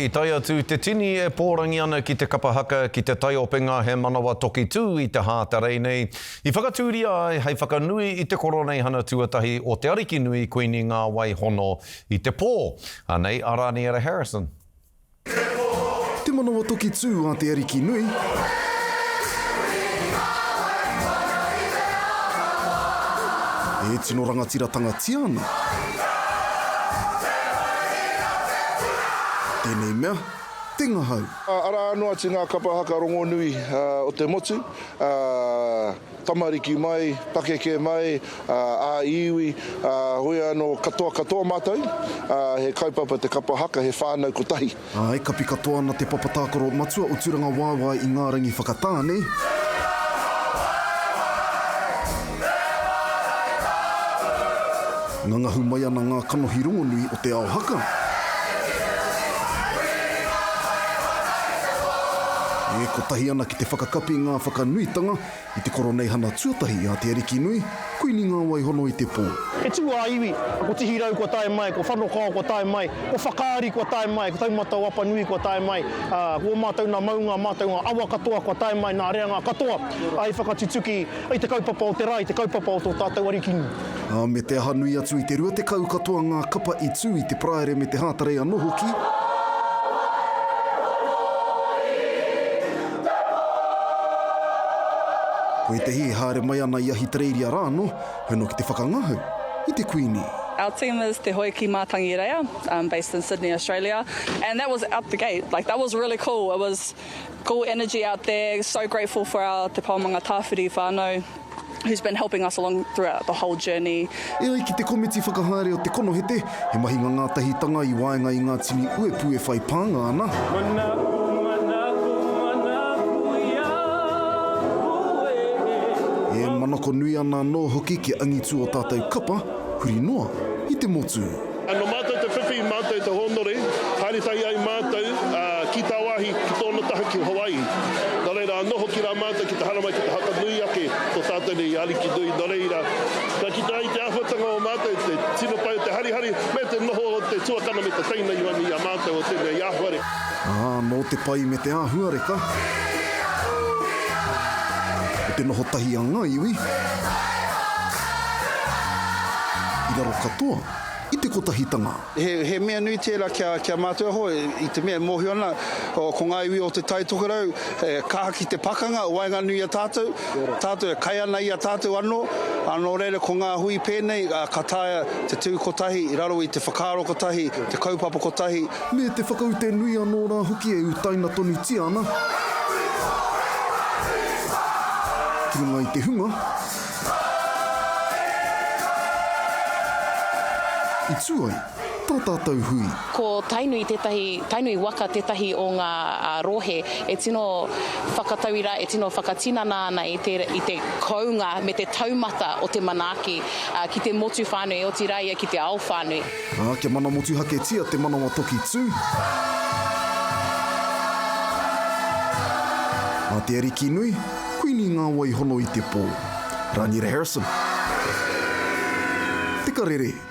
I tai atu te tini e pōrangi ana ki te kapahaka ki te tai openga he manawa toki tū i te hātarei nei. I whakatūria ai hei whakanui i te koronei hana tuatahi o te ariki nui koini ngā wai hono i te pō. Anei, Araniera Harrison. Te manawa toki tū a te ariki nui. E tino rangatiratanga tiana. Tēnei mea, te ngahau. Ara anō ati ngā kapahaka rongo nui o te motu. Tamariki mai, pakeke mai, a iwi, hoi anō katoa mātou. He kaupapa te kapahaka, he whānau kotahi. E kapi katoa ana te papatākoro matua o Turanga Wāwai i ngā rangi whakatāne. Ngangahu mai ana ngā kanohi rongo nui o te ao haka. E kotahi ana ki te whakakapi ngā whakanuitanga i te koronei hana tuatahi a te ariki nui, koini ngā wai hono i te pō. E tū a iwi, ko tihirau kua tae mai, ko whanokao kua tae mai, ko whakaari kua tae mai, ko taumatau apa nui kua tae mai, ko mātou nā maunga, mātou ngā awa katoa kua tae mai, nā rea ngā katoa, ai whakatutuki, ai te kaupapa o te rai, te kaupapa o tō tātou ariki nui. Me te aha nui atu i te rua te kau katoa ngā kapa i tū i te praere me te hātarei anō hoki. Ko i te hi haere mai ana I ahi tereiria rāno, hono ki te whakangahau, I te kuini. Our team is Te Hoiki Mātangi Rea, based in Sydney, Australia. And that was out the gate. Like, that was really cool. It was cool energy out there. So grateful for our Te Paumanga Tāwhiri whānau, who's been helping us along throughout the whole journey. E ai ki te komiti whakahaere o te konohete, he mahi ngā tahitanga I waenga I ngā tini uepue whai pānga ana. E manako nui ana nō hoki ki angitu o tātou kapa, huri noa I te motu. Ano mātou te whiwhi, mātou te honore, haere tai ai mātou ki tā wahi ki tōna taha ki Hawaii. Nā reira, noho ki rā mātou ki te hara mai ki te haka nui ake tō tātou nei ariki nui. Nā reira, ka ki tā I te āwhatanga o mātou, te tino pai o te harihari, me te noho o te tuakana me te teina iwani a mātou o tēnei āhuare. Nō te pai me te āhuare ka. O te noho tahi a ngā iwi. I raro katoa, I te kotahitanga. He mea nui tērā kia mātua ho, I te mea mohi ana, ko ngā iwi o te taitokerau, kahaki te pakanga, o wainga nui a tātou, tātou e kai ana I a tātou anō reira ko ngā hui pēnei, ka tāia te tū kotahi, I raro I te whakaaro kotahi, te kaupapa kotahi. Me te whakaute nui anō rā hoki e utaina tonu tiana. Ki runga I te hunga. I tūai, tā tātou hui. Ko tainui waka tētahi o ngā rohe, e tino whakatauira, e tino whakatinana ana I te kounga me te taumata o te manaaki, ki te motu whānui, e o te raia ki te ao whānui. Kia mana motu hake tia te manawa toki tū. A te ariki nui, koini ngā wai hono I te pō. Raniera Harrison. Te karere.